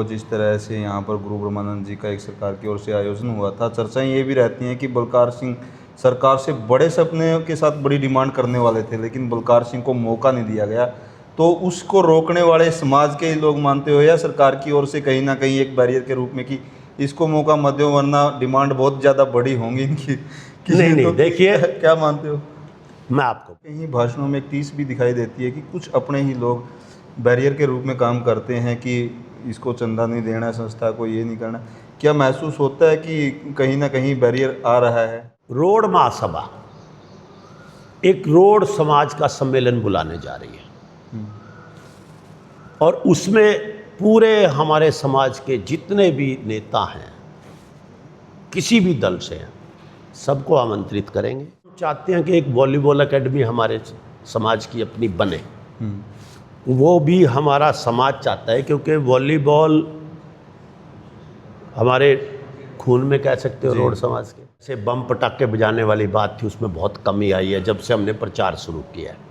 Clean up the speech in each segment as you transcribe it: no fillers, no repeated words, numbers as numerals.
जिस तरह से यहाँ पर गुरु ब्रह्मानंद जी का एक सरकार की ओर से आयोजन हुआ था, चर्चाएं ये भी रहती हैं कि बलकार सिंह सरकार से बड़े सपने के साथ बड़ी डिमांड करने वाले थे, लेकिन बलकार सिंह को मौका नहीं दिया गया। तो उसको रोकने वाले समाज के ही लोग मानते हो या सरकार की ओर से कहीं ना कहीं एक बैरियर के रूप में कि इसको मौका मत दो वरना डिमांड बहुत ज़्यादा बड़ी होंगी इनकी? नहीं तो देखिए, क्या मानते हो? मैं आपको कहीं भाषणों में एक टीस भी दिखाई देती है कि कुछ अपने ही लोग बैरियर के रूप में काम करते हैं कि इसको चंदा नहीं देना है, संस्था को ये नहीं करना। क्या महसूस होता है कि कहीं ना कहीं बैरियर आ रहा है? रोड महासभा एक रोड समाज का सम्मेलन बुलाने जा रही है और उसमें पूरे हमारे समाज के जितने भी नेता हैं, किसी भी दल से हैं, सबको आमंत्रित करेंगे। चाहते हैं कि एक वॉलीबॉल एकेडमी हमारे समाज की अपनी बने, वो भी हमारा समाज चाहता है, क्योंकि वॉलीबॉल हमारे खून में कह सकते हो रोड समाज के। से बम पटाखे बजाने वाली बात थी, उसमें बहुत कमी आई है जब से हमने प्रचार शुरू किया है।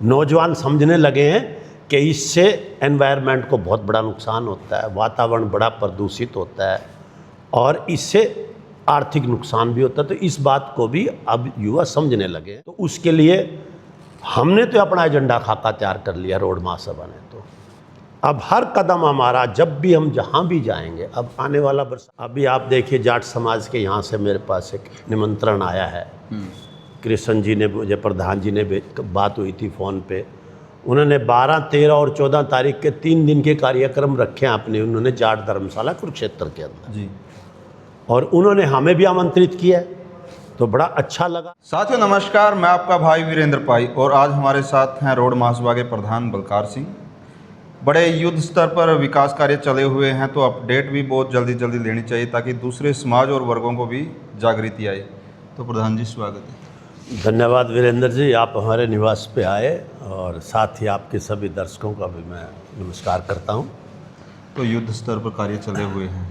नौजवान समझने लगे हैं कि इससे एनवायरनमेंट को बहुत बड़ा नुकसान होता है, वातावरण बड़ा प्रदूषित होता है और इससे आर्थिक नुकसान भी होता है। तो इस बात को भी अब युवा समझने लगे हैं। तो उसके लिए हमने तो अपना एजेंडा खाका तैयार कर लिया रोड महासभा ने। तो अब हर कदम हमारा, जब भी हम जहाँ भी जाएंगे, अब आने वाला वर्ष, अभी आप देखिए जाट समाज के यहाँ से मेरे पास एक निमंत्रण आया है। कृष्ण जी ने मुझे, प्रधान जी ने बात हुई थी फ़ोन पे, उन्होंने 12, 13 और 14 तारीख के 3 दिन के कार्यक्रम रखे हैं अपने, उन्होंने जाट धर्मशाला कुरुक्षेत्र के अंदर जी, और उन्होंने हमें भी आमंत्रित किया, तो बड़ा अच्छा लगा। साथियों नमस्कार, मैं आपका भाई वीरेंद्र पाई और आज हमारे साथ हैं रोड महासभा के प्रधान बलकार सिंह। बड़े युद्ध स्तर पर विकास कार्य चले हुए हैं, तो अपडेट भी बहुत जल्दी जल्दी लेनी चाहिए ताकि दूसरे समाज और वर्गों को भी जागृति आए। तो प्रधान जी स्वागत है। धन्यवाद वीरेंद्र जी, आप हमारे निवास पे आए और साथ ही आपके सभी दर्शकों का भी मैं नमस्कार करता हूँ। तो युद्ध स्तर पर कार्य चले हुए हैं,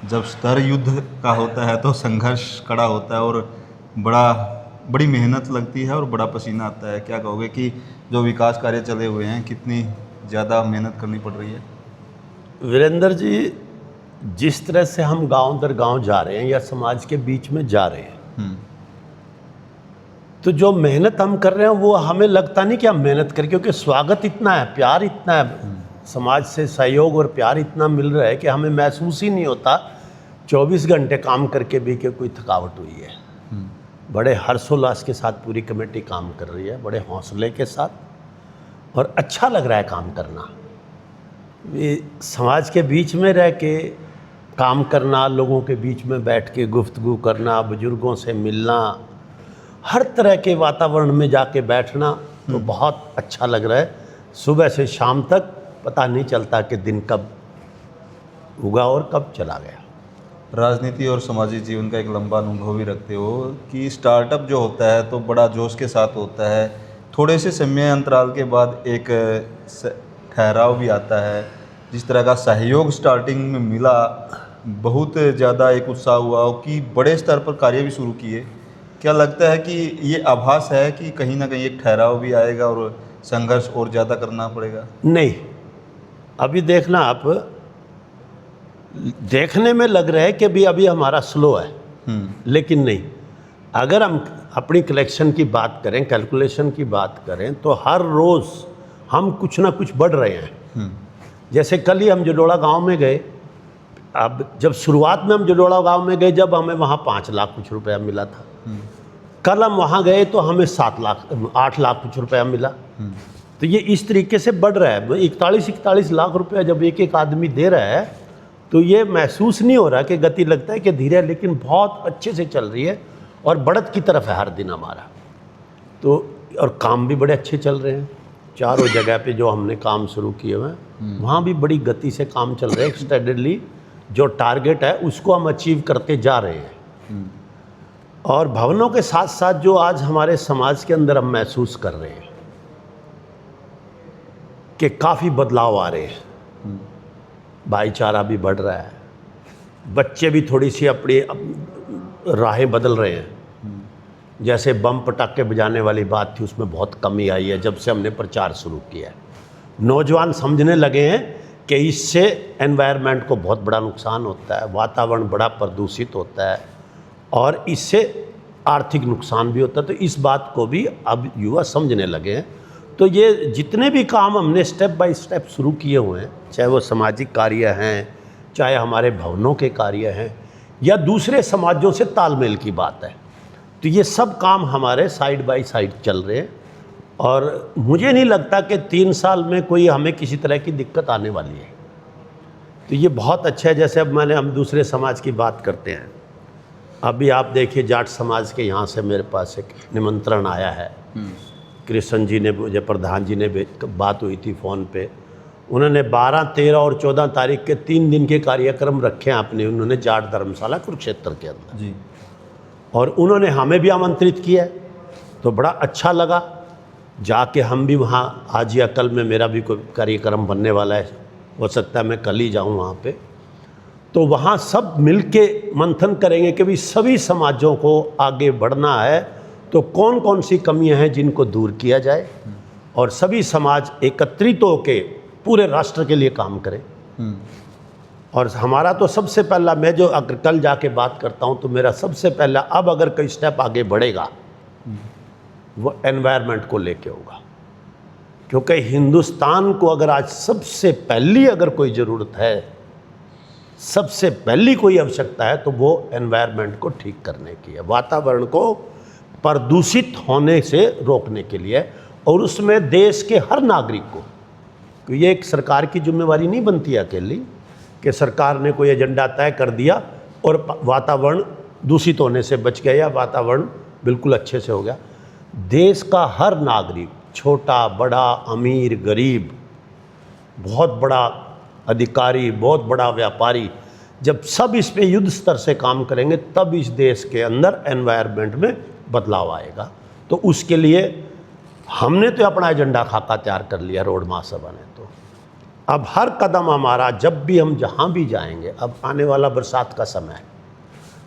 जब स्तर युद्ध का होता है तो संघर्ष कड़ा होता है और बड़ी मेहनत लगती है और बड़ा पसीना आता है। क्या कहोगे कि जो विकास कार्य चले हुए हैं कितनी ज़्यादा मेहनत करनी पड़ रही है? वीरेंद्र जी, जिस तरह से हम गांव दर गांव जा रहे हैं या समाज के बीच में जा रहे हैं, तो जो मेहनत हम कर रहे हैं वो हमें लगता नहीं कि हम मेहनत करें, क्योंकि स्वागत इतना है, प्यार इतना है, समाज से सहयोग और प्यार इतना मिल रहा है कि हमें महसूस ही नहीं होता 24 घंटे काम करके भी कि कोई थकावट हुई है। बड़े हर्षोल्लास के साथ पूरी कमेटी काम कर रही है, बड़े हौसले के साथ, और अच्छा लग रहा है काम करना। ये समाज के बीच में रह के काम करना, लोगों के बीच में बैठ के गुफ्तगू करना, बुजुर्गों से मिलना, हर तरह के वातावरण में जाके बैठना, तो बहुत अच्छा लग रहा है। सुबह से शाम तक पता नहीं चलता कि दिन कब उगा और कब चला गया। राजनीति और सामाजिक जीवन का एक लंबा अनुभव भी रखते हो कि स्टार्टअप जो होता है तो बड़ा जोश के साथ होता है, थोड़े से समय अंतराल के बाद एक ठहराव भी आता है। जिस तरह का सहयोग स्टार्टिंग में मिला, बहुत ज़्यादा एक उत्साह हुआ कि बड़े स्तर पर कार्य भी शुरू किए। क्या लगता है कि ये आभास है कि कहीं ना कहीं एक ठहराव भी आएगा और संघर्ष और ज़्यादा करना पड़ेगा? नहीं, अभी देखना, आप देखने में लग रहा है कि भी अभी हमारा स्लो है, लेकिन नहीं। अगर हम अपनी कलेक्शन की बात करें, कैलकुलेशन की बात करें, तो हर रोज़ हम कुछ ना कुछ बढ़ रहे हैं। जैसे कल ही हम जडोड़ा गांव में गए। अब जब शुरुआत में हम जडोड़ा गांव में गए, जब हमें वहाँ 5 लाख कुछ रुपया मिला था, कल हम वहाँ गए तो हमें 8 लाख कुछ रुपया मिला। तो ये इस तरीके से बढ़ रहा है। 41 लाख रुपया जब एक एक आदमी दे रहा है, तो ये महसूस नहीं हो रहा कि गति, लगता है कि धीरे, लेकिन बहुत अच्छे से चल रही है और बढ़त की तरफ है हर दिन हमारा। तो और काम भी बड़े अच्छे चल रहे हैं। चारों जगह पे जो हमने काम शुरू किए हुए हैं, वहाँ भी बड़ी गति से काम चल रहे हैं। स्टैंडर्डली जो टारगेट है उसको हम अचीव करते जा रहे हैं। और भवनों के साथ साथ जो आज हमारे समाज के अंदर हम महसूस कर रहे हैं कि काफ़ी बदलाव आ रहे हैं, भाईचारा भी बढ़ रहा है, बच्चे भी थोड़ी सी अपनी राहें बदल रहे हैं। जैसे बम पटाखे बजाने वाली बात थी, उसमें बहुत कमी आई है जब से हमने प्रचार शुरू किया है। नौजवान समझने लगे हैं कि इससे एनवायरनमेंट को बहुत बड़ा नुकसान होता है, वातावरण बड़ा प्रदूषित होता है और इससे आर्थिक नुकसान भी होता है। तो इस बात को भी अब युवा समझने लगे हैं। तो ये जितने भी काम हमने स्टेप बाय स्टेप शुरू किए हुए हैं, चाहे वो सामाजिक कार्य हैं, चाहे हमारे भवनों के कार्य हैं या दूसरे समाजों से तालमेल की बात है, तो ये सब काम हमारे साइड बाय साइड चल रहे हैं और मुझे नहीं लगता कि 3 साल में कोई हमें किसी तरह की दिक्कत आने वाली है। तो ये बहुत अच्छा है। जैसे अब हम दूसरे समाज की बात करते हैं, अभी आप देखिए जाट समाज के यहाँ से मेरे पास एक निमंत्रण आया है। कृष्ण जी ने मुझे, प्रधान जी ने बात हुई थी फ़ोन पे, उन्होंने 12, 13 और 14 तारीख के 3 दिन के कार्यक्रम रखे हैं अपने, उन्होंने जाट धर्मशाला कुरुक्षेत्र के अंदर जी, और उन्होंने हमें भी आमंत्रित किया है। तो बड़ा अच्छा लगा जाके, हम भी वहाँ आज या कल में मेरा भी कोई कार्यक्रम बनने वाला है, हो सकता है मैं कल ही जाऊँ वहाँ पे। तो वहाँ सब मिलके मंथन करेंगे कि भी सभी समाजों को आगे बढ़ना है, तो कौन कौन सी कमियां हैं जिनको दूर किया जाए और सभी समाज एकत्रित होके पूरे राष्ट्र के लिए काम करें। और हमारा तो सबसे पहला, मैं जो अगर कल जाके बात करता हूँ तो मेरा सबसे पहला अब अगर कोई स्टेप आगे बढ़ेगा वो एनवायरनमेंट को लेके होगा, क्योंकि हिंदुस्तान को अगर आज सबसे पहली अगर कोई ज़रूरत है, सबसे पहली कोई आवश्यकता है तो वो एनवायरनमेंट को ठीक करने की है, वातावरण को प्रदूषित होने से रोकने के लिए। और उसमें देश के हर नागरिक को, ये एक सरकार की जिम्मेवारी नहीं बनती है अकेली कि सरकार ने कोई एजेंडा तय कर दिया और वातावरण दूषित होने से बच गया या वातावरण बिल्कुल अच्छे से हो गया। देश का हर नागरिक, छोटा बड़ा, अमीर गरीब, बहुत बड़ा अधिकारी, बहुत बड़ा व्यापारी, जब सब इस पे युद्ध स्तर से काम करेंगे तब इस देश के अंदर एनवायरनमेंट में बदलाव आएगा। तो उसके लिए हमने तो अपना एजेंडा खाका तैयार कर लिया, रोड महासभा ने। तो अब हर कदम हमारा, जब भी हम जहाँ भी जाएंगे, अब आने वाला बरसात का समय है,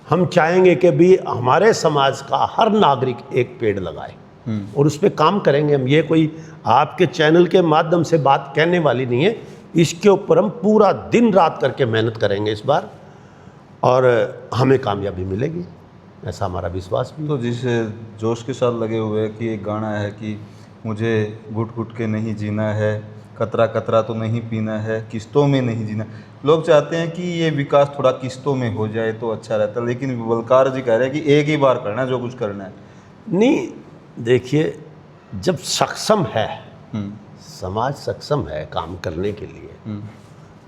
हम चाहेंगे कि भी हमारे समाज का हर नागरिक एक पेड़ लगाए और उस पर काम करेंगे हम। ये कोई आपके चैनल के माध्यम से बात कहने वाली नहीं है, इसके ऊपर हम पूरा दिन रात करके मेहनत करेंगे इस बार और हमें कामयाबी मिलेगी, ऐसा हमारा विश्वास भी। तो जिस जोश के साथ लगे हुए हैं कि एक गाना है कि मुझे घुट घुट के नहीं जीना है, कतरा कतरा तो नहीं पीना है, किस्तों में नहीं जीना। लोग चाहते हैं कि ये विकास थोड़ा किस्तों में हो जाए तो अच्छा रहता है, लेकिन बलकार जी कह रहे हैं कि एक ही बार करना है जो कुछ करना है। नहीं, देखिए, जब सक्षम है समाज, सक्षम है काम करने के लिए,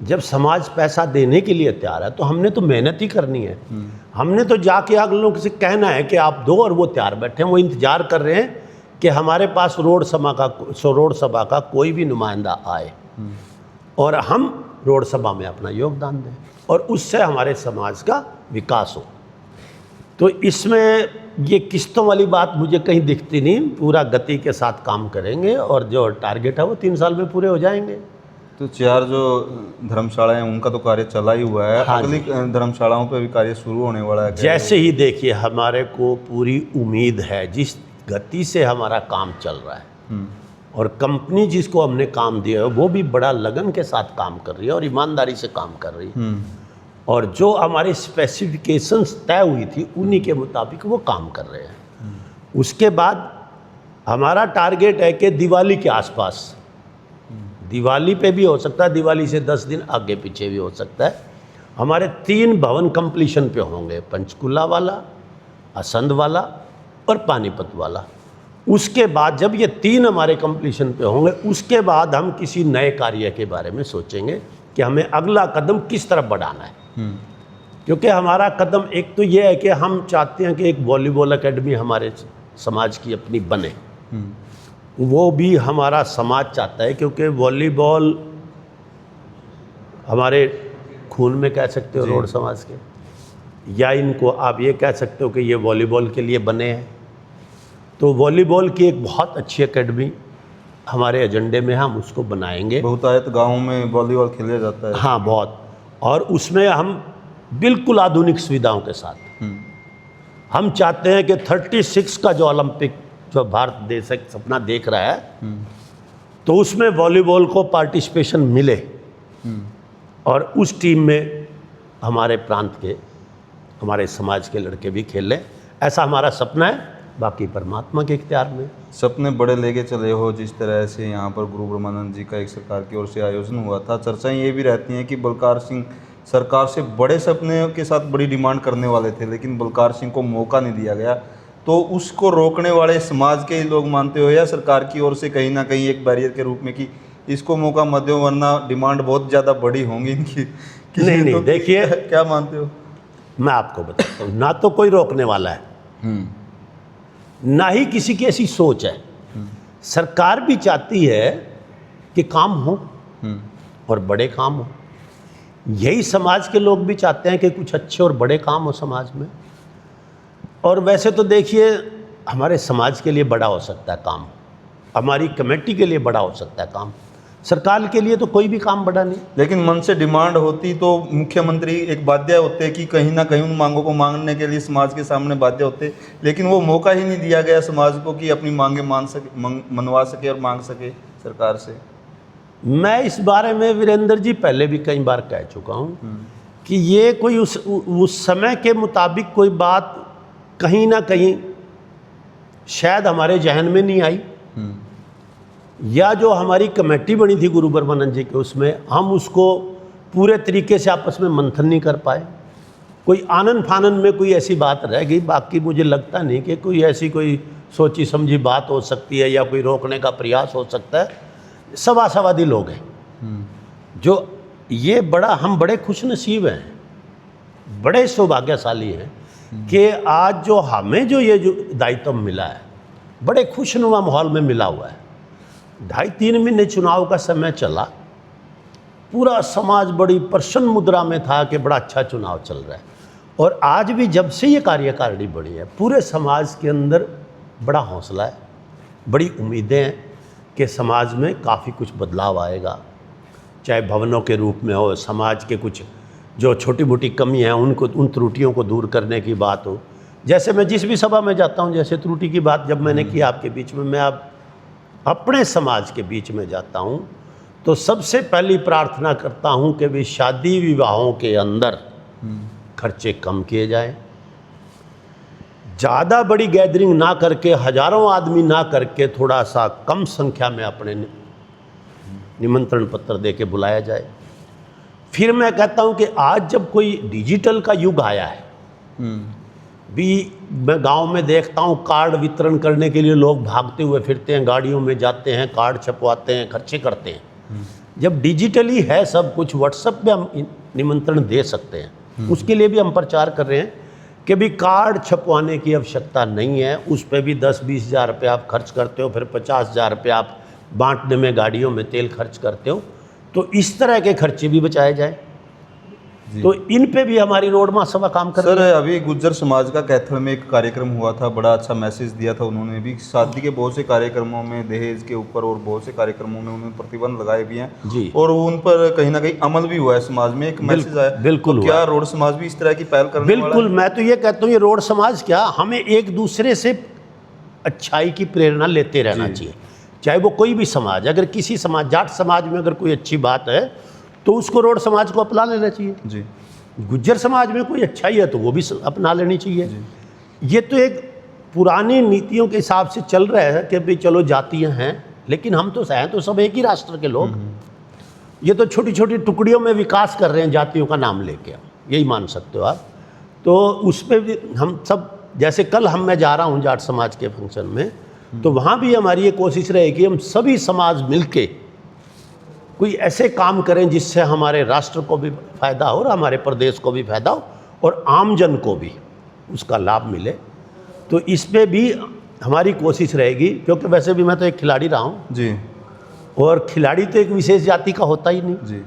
जब समाज पैसा देने के लिए तैयार है तो हमने तो मेहनत ही करनी है। हमने तो जाके अगले लोगों से कहना है कि आप दो, और वो तैयार बैठे हैं, वो इंतजार कर रहे हैं कि हमारे पास रोड सभा का कोई भी नुमाइंदा आए और हम रोड सभा में अपना योगदान दें और उससे हमारे समाज का विकास हो। तो इसमें ये किस्तों वाली बात मुझे कहीं दिखती नहीं, पूरा गति के साथ काम करेंगे और जो टारगेट है वो 3 साल में पूरे हो जाएंगे। तो 4 जो धर्मशालाएं हैं उनका तो कार्य चला ही हुआ है, हाँ, अगली धर्मशालाओं पे भी कार्य शुरू होने वाला है। जैसे ही देखिए, हमारे को पूरी उम्मीद है, जिस गति से हमारा काम चल रहा है और कंपनी जिसको हमने काम दिया है वो भी बड़ा लगन के साथ काम कर रही है और ईमानदारी से काम कर रही है और जो हमारी स्पेसिफिकेशंस तय हुई थी उन्हीं के मुताबिक वो काम कर रहे हैं। उसके बाद हमारा टारगेट है कि दिवाली के आसपास, दिवाली पे भी हो सकता है, दिवाली से 10 दिन आगे पीछे भी हो सकता है, हमारे 3 भवन कंप्लीशन पे होंगे, पंचकुला वाला, असंध वाला और पानीपत वाला। उसके बाद जब ये 3 हमारे कंप्लीशन पे होंगे, उसके बाद हम किसी नए कार्य के बारे में सोचेंगे कि हमें अगला कदम किस तरफ बढ़ाना है। क्योंकि हमारा कदम एक तो ये है कि हम चाहते हैं कि एक वॉलीबॉल एकेडमी हमारे समाज की अपनी बने, वो भी हमारा समाज चाहता है, क्योंकि वॉलीबॉल हमारे खून में कह सकते हो रोड समाज के, या इनको आप ये कह सकते हो कि ये वॉलीबॉल के लिए बने हैं। तो वॉलीबॉल की एक बहुत अच्छी एकेडमी हमारे एजेंडे में, हम उसको बनाएंगे। बहुतायत गाँव में वॉलीबॉल खेला जाता है। हाँ, बहुत, और उसमें हम बिल्कुल आधुनिक सुविधाओं के साथ हम चाहते हैं कि 36 का जो ओलंपिक जो भारत देश एक सपना देख रहा है, तो उसमें वॉलीबॉल को पार्टिसिपेशन मिले और उस टीम में हमारे प्रांत के, हमारे समाज के लड़के भी खेलें, ऐसा हमारा सपना है। बाकी परमात्मा के इख्तियार में। सपने बड़े लेके चले हो, जिस तरह से यहाँ पर गुरु ब्रह्मानंद जी का एक सरकार की ओर से आयोजन हुआ था। चर्चाएं ये भी रहती हैं कि बलकार सिंह सरकार से बड़े सपने के साथ बड़ी डिमांड करने वाले थे, लेकिन बलकार सिंह को मौका नहीं दिया गया। तो उसको रोकने वाले समाज के ही लोग मानते हो, या सरकार की ओर से कहीं ना कहीं एक बैरियर के रूप में कि इसको मौका मत दो वरना डिमांड बहुत ज़्यादा बड़ी होंगी इनकी? नहीं, तो देखिए, क्या मानते हो? मैं आपको बताता हूँ, ना तो कोई रोकने वाला है, ना ही किसी की ऐसी सोच है। सरकार भी चाहती है कि काम हो और बड़े काम हो। यही समाज के लोग भी चाहते हैं कि कुछ अच्छे और बड़े काम हो समाज में। और वैसे तो देखिए, हमारे समाज के लिए बड़ा हो सकता है काम, हमारी कमेटी के लिए बड़ा हो सकता है काम, सरकार के लिए तो कोई भी काम बड़ा नहीं। लेकिन मन से डिमांड होती तो मुख्यमंत्री एक बाध्य होते कि कहीं ना कहीं उन मांगों को मांगने के लिए समाज के सामने बाध्य होते, लेकिन वो मौका ही नहीं दिया गया समाज को कि अपनी मांगे मनवा सके और मांग सके सरकार से। मैं इस बारे में वीरेंद्र जी पहले भी कई बार कह चुका हूँ कि ये कोई उस समय के मुताबिक कोई बात कहीं ना कहीं शायद हमारे जहन में नहीं आई, या जो हमारी कमेटी बनी थी गुरु ब्रह्मानंद जी के, उसमें हम उसको पूरे तरीके से आपस में मंथन नहीं कर पाए। कोई आनन फानन में कोई ऐसी बात रह गई। बाकी मुझे लगता नहीं कि कोई ऐसी कोई सोची समझी बात हो सकती है या कोई रोकने का प्रयास हो सकता है। सब आशावादी लोग हैं जो ये बड़ा, हम बड़े खुश नसीब हैं, बड़े सौभाग्यशाली हैं कि आज जो हमें जो ये जो दायित्व मिला है, बड़े खुशनुमा माहौल में मिला हुआ है। 2.5-3 महीने चुनाव का समय चला, पूरा समाज बड़ी प्रसन्न मुद्रा में था कि बड़ा अच्छा चुनाव चल रहा है। और आज भी जब से ये कार्यकारिणी बड़ी है, पूरे समाज के अंदर बड़ा हौसला है, बड़ी उम्मीदें हैं कि समाज में काफ़ी कुछ बदलाव आएगा, चाहे भवनों के रूप में हो, समाज के कुछ जो छोटी मोटी कमी है उनको, उन त्रुटियों को दूर करने की बात हो। जैसे मैं जिस भी सभा में जाता हूँ, जैसे त्रुटि की बात जब मैंने की आपके बीच में, मैं अब अपने समाज के बीच में जाता हूँ तो सबसे पहली प्रार्थना करता हूँ कि भी शादी विवाहों के अंदर खर्चे कम किए जाएं, ज़्यादा बड़ी गैदरिंग ना करके, हजारों आदमी ना करके, थोड़ा सा कम संख्या में अपने निमंत्रण पत्र दे के बुलाया जाए। फिर मैं कहता हूँ कि आज जब कोई डिजिटल का युग आया है, भी मैं गांव में देखता हूँ कार्ड वितरण करने के लिए लोग भागते हुए फिरते हैं, गाड़ियों में जाते हैं, कार्ड छपवाते हैं, खर्चे करते हैं। जब डिजिटली है सब कुछ, व्हाट्सएप पे हम निमंत्रण दे सकते हैं, उसके लिए भी हम प्रचार कर रहे हैं कि भी कार्ड छपवाने की आवश्यकता नहीं है। उस पर भी 10-20 हज़ार रुपये आप खर्च करते हो, फिर 50 हज़ार रुपये आप बांटने में गाड़ियों में तेल खर्च करते हो, तो इस तरह के खर्चे भी बचाए जाए। तो इन पे भी हमारी रोड महासभा काम कर रही है। सर, अभी गुज्जर समाज का कैथल में एक कार्यक्रम हुआ था, बड़ा अच्छा मैसेज दिया था उन्होंने भी। शादी के बहुत से कार्यक्रमों में, दहेज के ऊपर और बहुत से कार्यक्रमों में उन्होंने प्रतिबंध लगाए भी हैं जी, और उन पर कहीं ना कहीं अमल भी हुआ है, समाज में एक मैसेज आया। बिल्कुल। तो क्या रोड समाज भी इस तरह की पहल करने वाला है? बिल्कुल। मैं तो ये कहता हूँ, ये रोड समाज क्या, हमें एक दूसरे से अच्छाई की प्रेरणा लेते रहना चाहिए, चाहे वो कोई भी समाज। अगर किसी समाज, जाट समाज में अगर कोई अच्छी बात है तो उसको रोड समाज को अपना लेना चाहिए जी। गुज्जर समाज में कोई अच्छाई है तो वो भी अपना लेनी चाहिए। ये तो एक पुरानी नीतियों के हिसाब से चल रहा है कि भाई चलो जातियां हैं, लेकिन हम तो हैं तो सब एक ही राष्ट्र के लोग। ये तो छोटी छोटी टुकड़ियों में विकास कर रहे हैं जातियों का नाम लेके, यही मान सकते हो आप। तो उस पर भी हम सब, जैसे कल मैं जा रहा हूँ जाट समाज के फंक्शन में, तो वहाँ भी हमारी ये कोशिश रहे कि हम सभी समाज मिलके कोई ऐसे काम करें जिससे हमारे राष्ट्र को भी फ़ायदा हो और हमारे प्रदेश को भी फ़ायदा हो और आमजन को भी उसका लाभ मिले। तो इस पे भी हमारी कोशिश रहेगी, क्योंकि वैसे भी मैं तो एक खिलाड़ी रहा हूँ जी, और खिलाड़ी तो एक विशेष जाति का होता ही नहीं जी।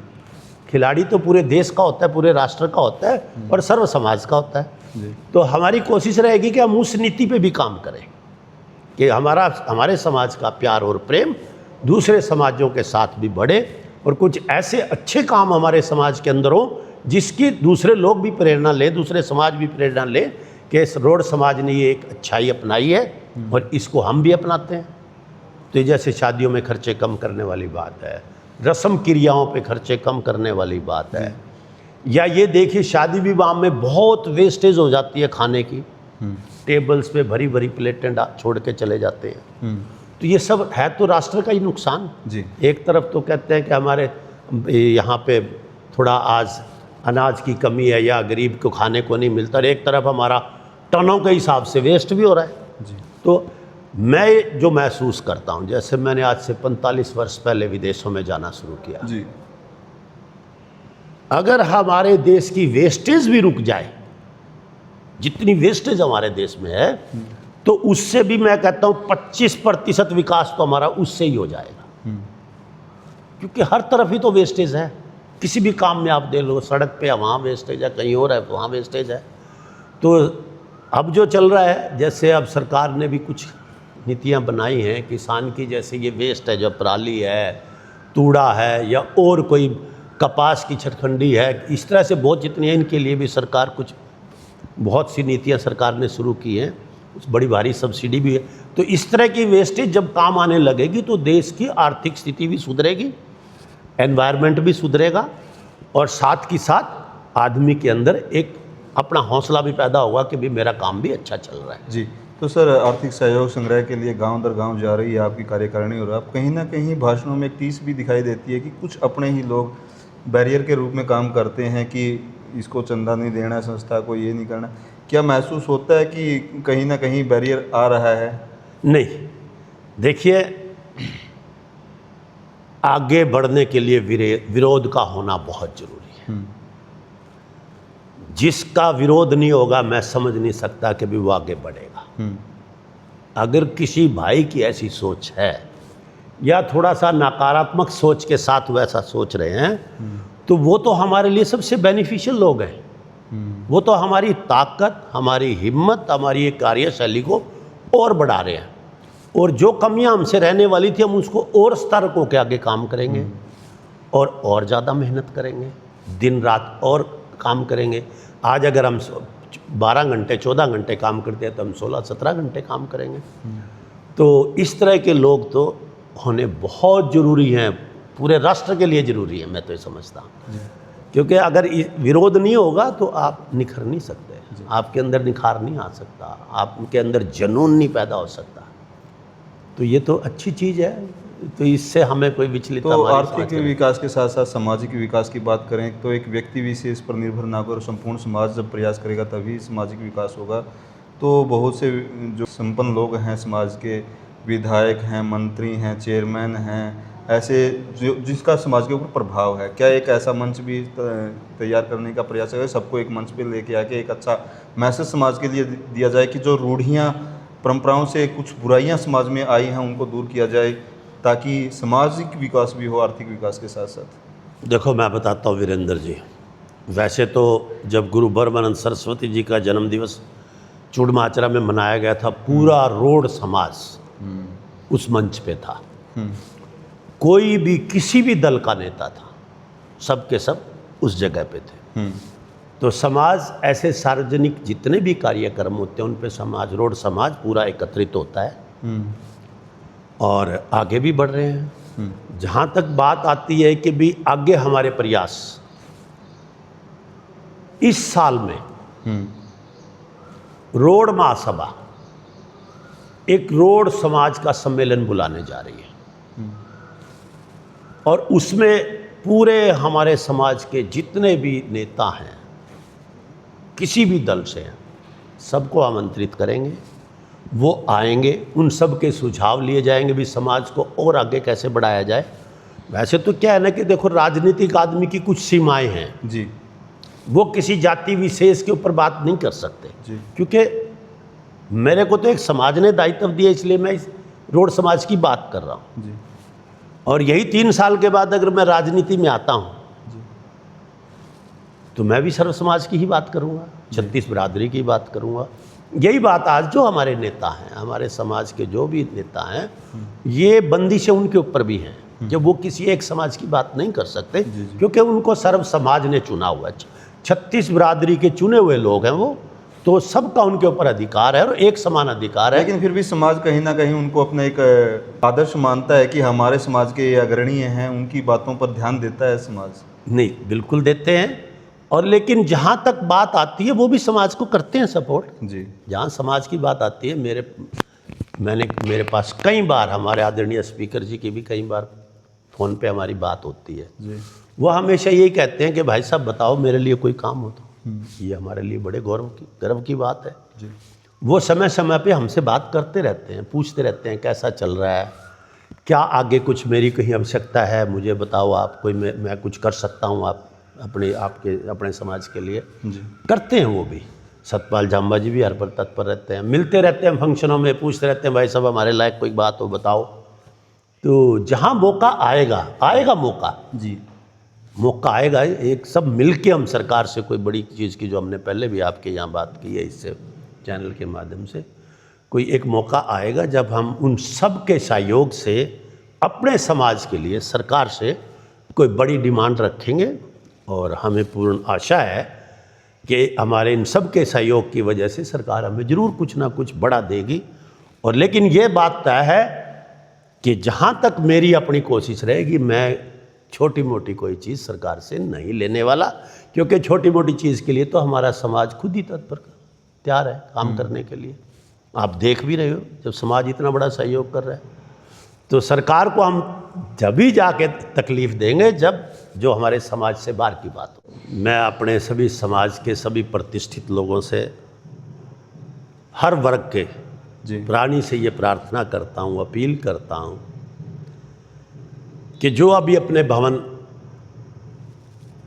खिलाड़ी तो पूरे देश का होता है, पूरे राष्ट्र का होता है और सर्व समाज का होता है जी। तो हमारी कोशिश रहेगी कि हम उस नीति पे भी काम करें कि हमारे समाज का प्यार और प्रेम दूसरे समाजों के साथ भी बढ़े और कुछ ऐसे अच्छे काम हमारे समाज के अंदर हो जिसकी दूसरे लोग भी प्रेरणा लें, दूसरे समाज भी प्रेरणा लें कि इस रोड समाज ने ये एक अच्छाई अपनाई है और इसको हम भी अपनाते हैं। तो जैसे शादियों में खर्चे कम करने वाली बात है, रस्म क्रियाओं पे खर्चे कम करने वाली बात है। या ये देखिए शादी विवाह में बहुत वेस्टेज हो जाती है खाने की, टेबल्स पे भरी भरी प्लेटें छोड़ के चले जाते हैं। तो ये सब है तो राष्ट्र का ही नुकसान जी। एक तरफ तो कहते हैं कि हमारे यहाँ पे थोड़ा आज अनाज की कमी है या गरीब को खाने को नहीं मिलता, और एक तरफ हमारा टनों के हिसाब से वेस्ट भी हो रहा है जी। तो मैं जो महसूस करता हूँ, जैसे मैंने आज से 45 वर्ष पहले विदेशों में जाना शुरू किया, जी। अगर हमारे देश की वेस्टेज भी रुक जाए, जितनी वेस्टेज हमारे देश में है, तो उससे भी मैं कहता हूँ 25% विकास तो हमारा उससे ही हो जाएगा। क्योंकि हर तरफ ही तो वेस्टेज है, किसी भी काम में आप देख लो, सड़क पे वहाँ वेस्टेज है, कहीं और है वहाँ वेस्टेज है। तो अब जो चल रहा है, जैसे अब सरकार ने भी कुछ नीतियाँ बनाई हैं किसान की, जैसे ये वेस्ट है जो पराली है, तूड़ा है, या और कोई कपास की छटखंडी है, इस तरह से बहुत जितनी है, इनके लिए भी सरकार कुछ बहुत सी नीतियाँ सरकार ने शुरू की हैं, कुछ बड़ी भारी सब्सिडी भी है। तो इस तरह की वेस्टेज जब काम आने लगेगी तो देश की आर्थिक स्थिति भी सुधरेगी, एनवायरनमेंट भी सुधरेगा, और साथ की साथ आदमी के अंदर एक अपना हौसला भी पैदा होगा कि भी मेरा काम भी अच्छा चल रहा है। जी। तो सर, आर्थिक सहयोग संग्रह के लिए गांव दर गांव जा रही है आपकी कार्यकारिणी, और आप कहीं ना कहीं भाषणों में एक टीस भी दिखाई देती है कि कुछ अपने ही लोग बैरियर के रूप में काम करते हैं कि इसको चंदा नहीं देना, संस्था को ये नहीं करना। क्या महसूस होता है कि कहीं ना कहीं बैरियर आ रहा है? नहीं, देखिए, आगे बढ़ने के लिए विरोध का होना बहुत जरूरी है। जिसका विरोध नहीं होगा, मैं समझ नहीं सकता कि भी वो आगे बढ़ेगा। अगर किसी भाई की ऐसी सोच है या थोड़ा सा नकारात्मक सोच के साथ वैसा सोच रहे हैं, तो वो तो हमारे लिए सबसे बेनिफिशियल लोग हैं। वो तो हमारी ताकत, हमारी हिम्मत, हमारी ये कार्यशैली को और बढ़ा रहे हैं, और जो कमियां हमसे रहने वाली थी, हम उसको और स्तर को के आगे काम करेंगे, और ज़्यादा मेहनत करेंगे, दिन रात और काम करेंगे। आज अगर हम 12 घंटे 14 घंटे काम करते हैं, तो हम 16-17 घंटे काम करेंगे। तो इस तरह के लोग तो होने बहुत ज़रूरी हैं, पूरे राष्ट्र के लिए ज़रूरी है, मैं तो ये समझता हूँ। क्योंकि अगर विरोध नहीं होगा तो आप निखर नहीं सकते, आपके अंदर निखार नहीं आ सकता, आपके अंदर जुनून नहीं पैदा हो सकता। तो ये तो अच्छी चीज़ है, तो इससे हमें कोई विचलित। तो आर्थिक विकास के साथ साथ सामाजिक विकास की बात करें तो एक व्यक्ति विशेष पर निर्भर ना कर संपूर्ण समाज जब प्रयास करेगा तभी सामाजिक विकास होगा। तो बहुत से जो संपन्न लोग हैं समाज के, विधायक हैं, मंत्री हैं, चेयरमैन हैं, ऐसे जो जिसका समाज के ऊपर प्रभाव है, क्या एक ऐसा मंच भी तैयार करने का प्रयास है, सबको एक मंच पे लेके आके एक अच्छा मैसेज समाज के लिए दिया जाए कि जो रूढ़ियाँ परंपराओं से कुछ बुराइयां समाज में आई हैं उनको दूर किया जाए, ताकि सामाजिक विकास भी हो आर्थिक विकास के साथ साथ? देखो, मैं बताता हूँ वीरेंद्र जी, वैसे तो जब गुरु ब्रह्मानंद सरस्वती जी का जन्म दिवस चूड़माचरा में मनाया गया था, पूरा रोड समाज उस मंच पे था। कोई भी किसी भी दल का नेता था, सब के सब उस जगह पे थे। तो समाज ऐसे सार्वजनिक जितने भी कार्यक्रम होते हैं उन पे समाज, रोड समाज पूरा एकत्रित होता है और आगे भी बढ़ रहे हैं। जहाँ तक बात आती है कि भी आगे हमारे प्रयास, इस साल में रोड महासभा एक रोड समाज का सम्मेलन बुलाने जा रही है, और उसमें पूरे हमारे समाज के जितने भी नेता हैं, किसी भी दल से हैं, सबको आमंत्रित करेंगे। वो आएंगे, उन सब के सुझाव लिए जाएंगे भी समाज को और आगे कैसे बढ़ाया जाए। वैसे तो क्या है ना कि देखो, राजनीतिक आदमी की कुछ सीमाएं हैं जी, वो किसी जाति विशेष के ऊपर बात नहीं कर सकते जी। क्योंकि मेरे को तो एक समाज ने दायित्व दिया, इसलिए मैं इस रोड समाज की बात कर रहा हूँ जी। और यही 3 साल के बाद अगर मैं राजनीति में आता हूँ तो मैं भी सर्व समाज की ही बात करूँगा, 36 बिरादरी की बात करूँगा। यही बात आज जो हमारे नेता हैं, हमारे समाज के जो भी नेता हैं, ये बंदिशें उनके ऊपर भी हैं जब वो किसी एक समाज की बात नहीं कर सकते, क्योंकि उनको सर्व समाज ने चुना हुआ है। 36 बिरादरी के चुने हुए लोग हैं वो, तो सबका उनके ऊपर अधिकार है और एक समान अधिकार है। लेकिन फिर भी समाज कहीं ना कहीं उनको अपना एक आदर्श मानता है कि हमारे समाज के ये अग्रणीय हैं, उनकी बातों पर ध्यान देता है समाज। नहीं, बिल्कुल देते हैं। और लेकिन जहाँ तक बात आती है वो भी समाज को करते हैं सपोर्ट जी। जहाँ समाज की बात आती है। मेरे पास कई बार हमारे आदरणीय स्पीकर जी की भी कई बार फ़ोन पे हमारी बात होती है जी। वो हमेशा यही कहते हैं कि भाई साहब बताओ मेरे लिए कोई काम हो तो। ये हमारे लिए बड़े गर्व की बात है जी। वो समय समय पे हमसे बात करते रहते हैं, पूछते रहते हैं कैसा चल रहा है, क्या आगे कुछ मेरी कहीं आवश्यकता है, मुझे बताओ आप, कोई मैं कुछ कर सकता हूँ आप अपने समाज के लिए। जी। करते हैं वो भी। सतपाल जाम्बा जी भी हर पर तत्पर रहते हैं, मिलते रहते हैं फंक्शनों में, पूछते रहते हैं भाई साहब हमारे लायक कोई बात हो बताओ। तो जहाँ मौका आएगा मौका आएगा, एक सब मिल के हम सरकार से कोई बड़ी चीज़ की, जो हमने पहले भी आपके यहाँ बात की है इससे चैनल के माध्यम से, कोई एक मौका आएगा जब हम उन सब के सहयोग से अपने समाज के लिए सरकार से कोई बड़ी डिमांड रखेंगे। और हमें पूर्ण आशा है कि हमारे इन सब के सहयोग की वजह से सरकार हमें ज़रूर कुछ ना कुछ बड़ा देगी। और लेकिन ये बात तय है कि जहाँ तक मेरी अपनी कोशिश रहेगी, मैं छोटी मोटी कोई चीज़ सरकार से नहीं लेने वाला, क्योंकि छोटी मोटी चीज़ के लिए तो हमारा समाज खुद ही तैयार है काम करने के लिए। आप देख भी रहे हो जब समाज इतना बड़ा सहयोग कर रहा है, तो सरकार को हम जब ही जाके तकलीफ़ देंगे जब जो हमारे समाज से बाहर की बात हो। मैं अपने सभी समाज के सभी प्रतिष्ठित लोगों से, हर वर्ग के जी। प्राणी से ये प्रार्थना करता हूँ, अपील करता हूँ कि जो अभी अपने भवन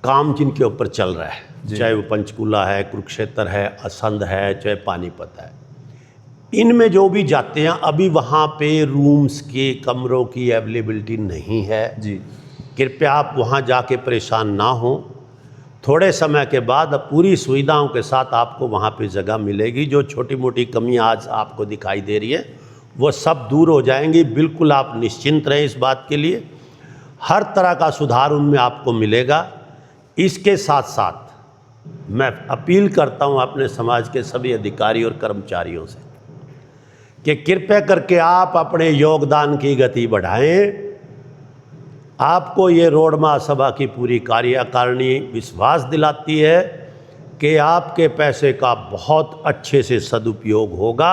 काम जिनके ऊपर चल रहा है, चाहे वो पंचकूला है, कुरुक्षेत्र है, असंध है, चाहे पानीपत है, इनमें जो भी जाते हैं अभी वहाँ पे रूम्स के कमरों की अवेलेबिलिटी नहीं है जी। कृपया आप वहाँ जाके परेशान ना हो। थोड़े समय के बाद अब पूरी सुविधाओं के साथ आपको वहाँ पे जगह मिलेगी। जो छोटी मोटी कमियाँ आज आपको दिखाई दे रही है वो सब दूर हो जाएंगी। बिल्कुल आप निश्चिंत रहें इस बात के लिए, हर तरह का सुधार उनमें आपको मिलेगा। इसके साथ साथ मैं अपील करता हूँ अपने समाज के सभी अधिकारी और कर्मचारियों से कि कृपया करके आप अपने योगदान की गति बढ़ाएं। आपको ये रोड महासभा की पूरी कार्यकारिणी विश्वास दिलाती है कि आपके पैसे का बहुत अच्छे से सदुपयोग होगा।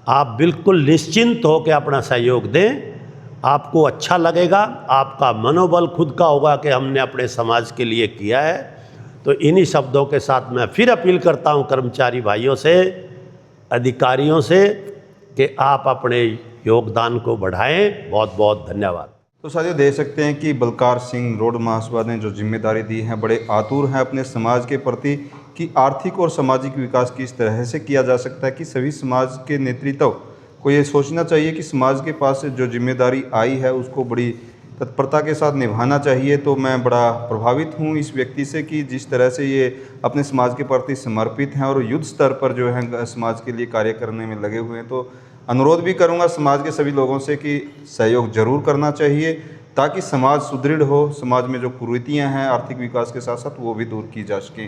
आप बिल्कुल निश्चिंत हो के अपना सहयोग दें, आपको अच्छा लगेगा, आपका मनोबल खुद का होगा कि हमने अपने समाज के लिए किया है। तो इन्हीं शब्दों के साथ मैं फिर अपील करता हूं कर्मचारी भाइयों से, अधिकारियों से कि आप अपने योगदान को बढ़ाएं। बहुत बहुत धन्यवाद। तो साथियों देख सकते हैं कि बलकार सिंह रोड महासभा ने जो जिम्मेदारी दी है, बड़े आतुर हैं अपने समाज के प्रति कि आर्थिक और सामाजिक विकास किस तरह से किया जा सकता है, कि सभी समाज के नेतृत्व को ये सोचना चाहिए कि समाज के पास जो जिम्मेदारी आई है उसको बड़ी तत्परता के साथ निभाना चाहिए। तो मैं बड़ा प्रभावित हूँ इस व्यक्ति से कि जिस तरह से ये अपने समाज के प्रति समर्पित हैं और युद्ध स्तर पर जो है समाज के लिए कार्य करने में लगे हुए हैं। तो अनुरोध भी करूंगा समाज के सभी लोगों से कि सहयोग जरूर करना चाहिए ताकि समाज सुदृढ़ हो, समाज में जो कुरीतियां हैं आर्थिक विकास के साथ साथ वो भी दूर की जा सकें।